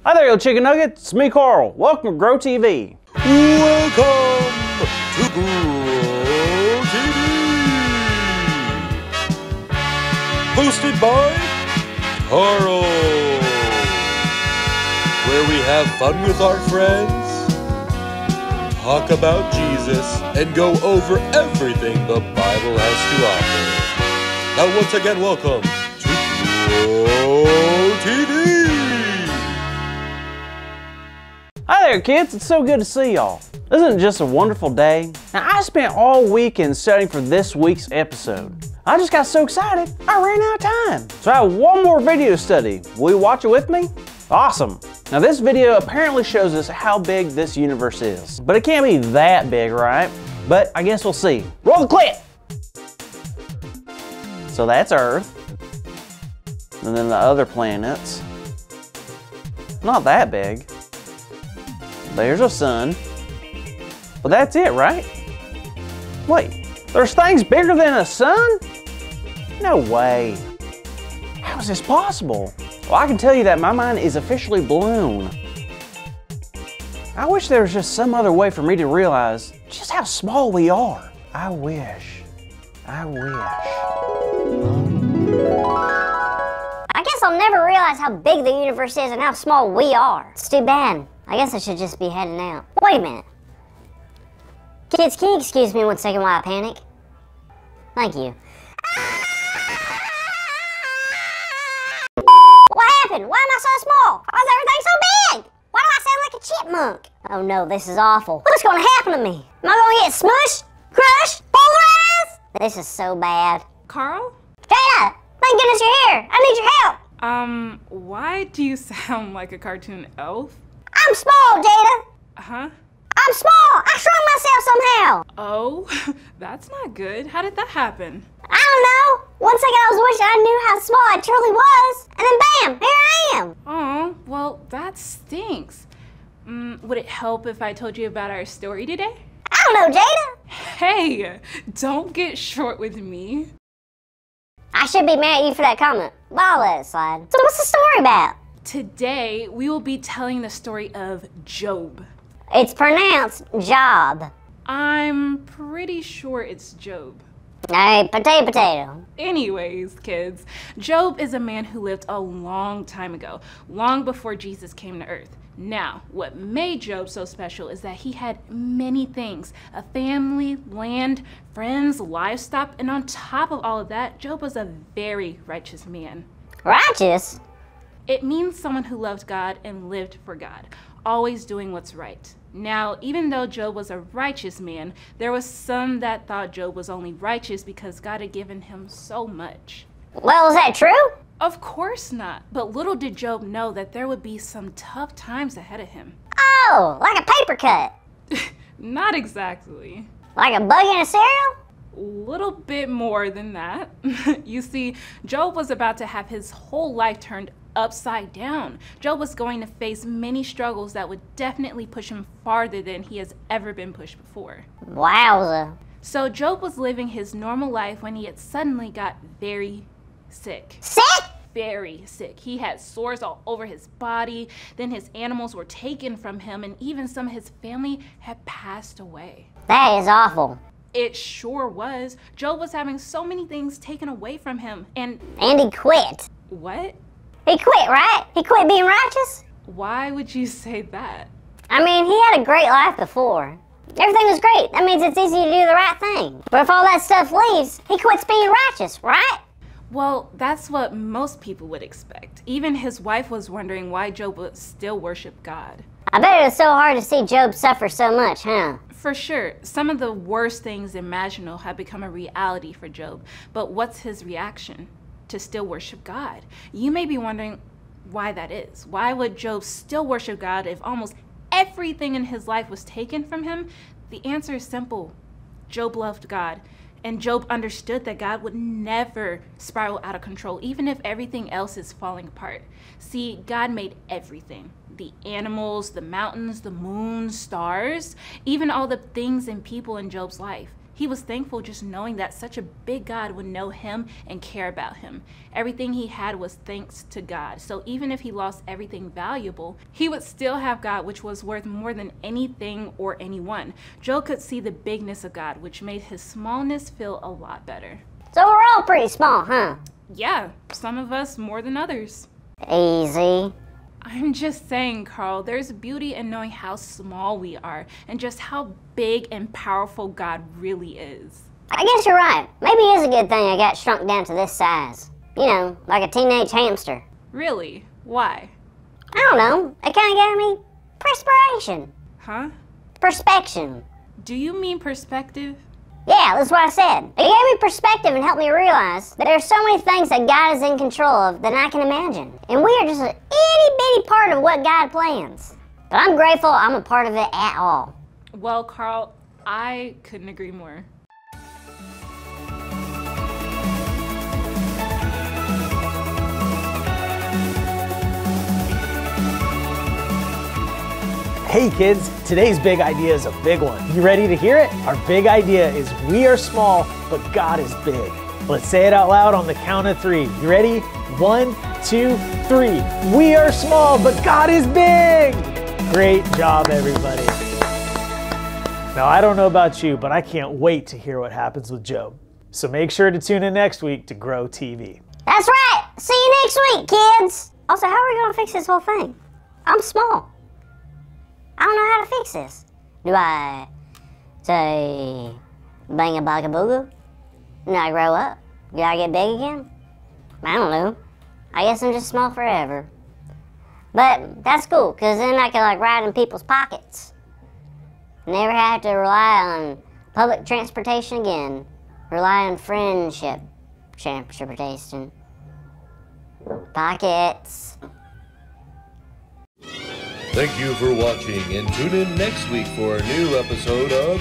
Hi there, you chicken nuggets. It's me, Carl. Welcome to Grow TV. Welcome to Grow TV. Hosted by Carl, where we have fun with our friends, talk about Jesus, and go over everything the Bible has to offer. Now once again, welcome to Grow TV. Hi there, kids. It's so good to see y'all. Isn't it just a wonderful day? Now, I spent all weekend studying for this week's episode. I just got so excited, I ran out of time. So I have one more video to study. Will you watch it with me? Awesome. Now, this video apparently shows us how big this universe is. But it can't be that big, right? But I guess we'll see. Roll the clip! So that's Earth. And then the other planets. Not that big. There's a sun. But that's it, right? Wait, there's things bigger than a sun? No way. How is this possible? Well, I can tell you that my mind is officially blown. I wish there was just some other way for me to realize just how small we are. I wish. I guess I'll never realize how big the universe is and how small we are. It's too bad. I guess I should just be heading out. Wait a minute. Kids, can you excuse me 1 second while I panic? Thank you. What happened? Why am I so small? Why is everything so big? Why do I sound like a chipmunk? Oh no, this is awful. What's gonna happen to me? Am I gonna get smushed? Crushed? Polarized? This is so bad. Carl? Jada! Thank goodness you're here! I need your help! Why do you sound like a cartoon elf? I'm small, Jada! Huh? I'm small! I shrunk myself somehow! Oh, that's not good. How did that happen? I don't know! 1 second I was wishing I knew how small I truly was, and then bam! Here I am! Oh, well, that stinks. Would it help if I told you about our story today? I don't know, Jada! Hey, don't get short with me. I should be mad at you for that comment, but I'll let it slide. So what's the story about? Today, we will be telling the story of Job. It's pronounced job. I'm pretty sure it's Job. Hey, potato. Anyways, kids, Job is a man who lived a long time ago, long before Jesus came to earth. Now, what made Job so special is that he had many things: a family, land, friends, livestock, and on top of all of that, Job was a very righteous man. Righteous? It means someone who loved God and lived for God, always doing what's right. Now, even though Job was a righteous man, there was some that thought Job was only righteous because God had given him so much. Well, is that true? Of course not, but little did Job know that there would be some tough times ahead of him. Oh, like a paper cut. Not exactly. Like a bug in a cereal? Little bit more than that. You see, Job was about to have his whole life turned upside down. Job was going to face many struggles that would definitely push him farther than he has ever been pushed before. Wowza. So Job was living his normal life when he had suddenly got very sick. Sick? Very sick. He had sores all over his body, then his animals were taken from him, and even some of his family had passed away. That is awful. It sure was. Job was having so many things taken away from him, and he quit. What? He quit, right? He quit being righteous? Why would you say that? I mean, he had a great life before. Everything was great. That means it's easy to do the right thing. But if all that stuff leaves, he quits being righteous, right? Well, that's what most people would expect. Even his wife was wondering why Job would still worship God. I bet it was so hard to see Job suffer so much, huh? For sure, some of the worst things imaginable have become a reality for Job. But what's his reaction? To still worship God. You may be wondering why that is. Why would Job still worship God if almost everything in his life was taken from him? The answer is simple. Job loved God, and Job understood that God would never spiral out of control, even if everything else is falling apart. See, God made everything. The animals, the mountains, the moon, stars, even all the things and people in Job's life. He was thankful just knowing that such a big God would know him and care about him. Everything he had was thanks to God. So even if he lost everything valuable, he would still have God, which was worth more than anything or anyone. Job could see the bigness of God, which made his smallness feel a lot better. So we're all pretty small, huh? Yeah, some of us more than others. Easy. I'm just saying, Carl, there's beauty in knowing how small we are and just how big and powerful God really is. I guess you're right. Maybe it is a good thing I got shrunk down to this size. You know, like a teenage hamster. Really? Why? I don't know. It kind of gave me perspiration. Huh? Perspection. Do you mean perspective? Yeah, that's what I said. It gave me perspective and helped me realize that there's so many things that God is in control of than I can imagine. And we are just an itty bitty part of what God plans. But I'm grateful I'm a part of it at all. Well, Carl, I couldn't agree more. Hey kids, today's big idea is a big one. You ready to hear it? Our big idea is we are small, but God is big. Let's say it out loud on the count of 3. You ready? 1, 2, 3. We are small, but God is big. Great job, everybody. Now, I don't know about you, but I can't wait to hear what happens with Job. So make sure to tune in next week to Grow TV. That's right. See you next week, kids. Also, how are we going to fix this whole thing? I'm small. I don't know how to fix this. Do I say bang a bugga booga? Do I grow up? Do I get big again? I don't know. I guess I'm just small forever. But that's cool, because then I can like ride in people's pockets. Never have to rely on public transportation again. Rely on friendship transportation. Pockets. Thank you for watching, and tune in next week for a new episode of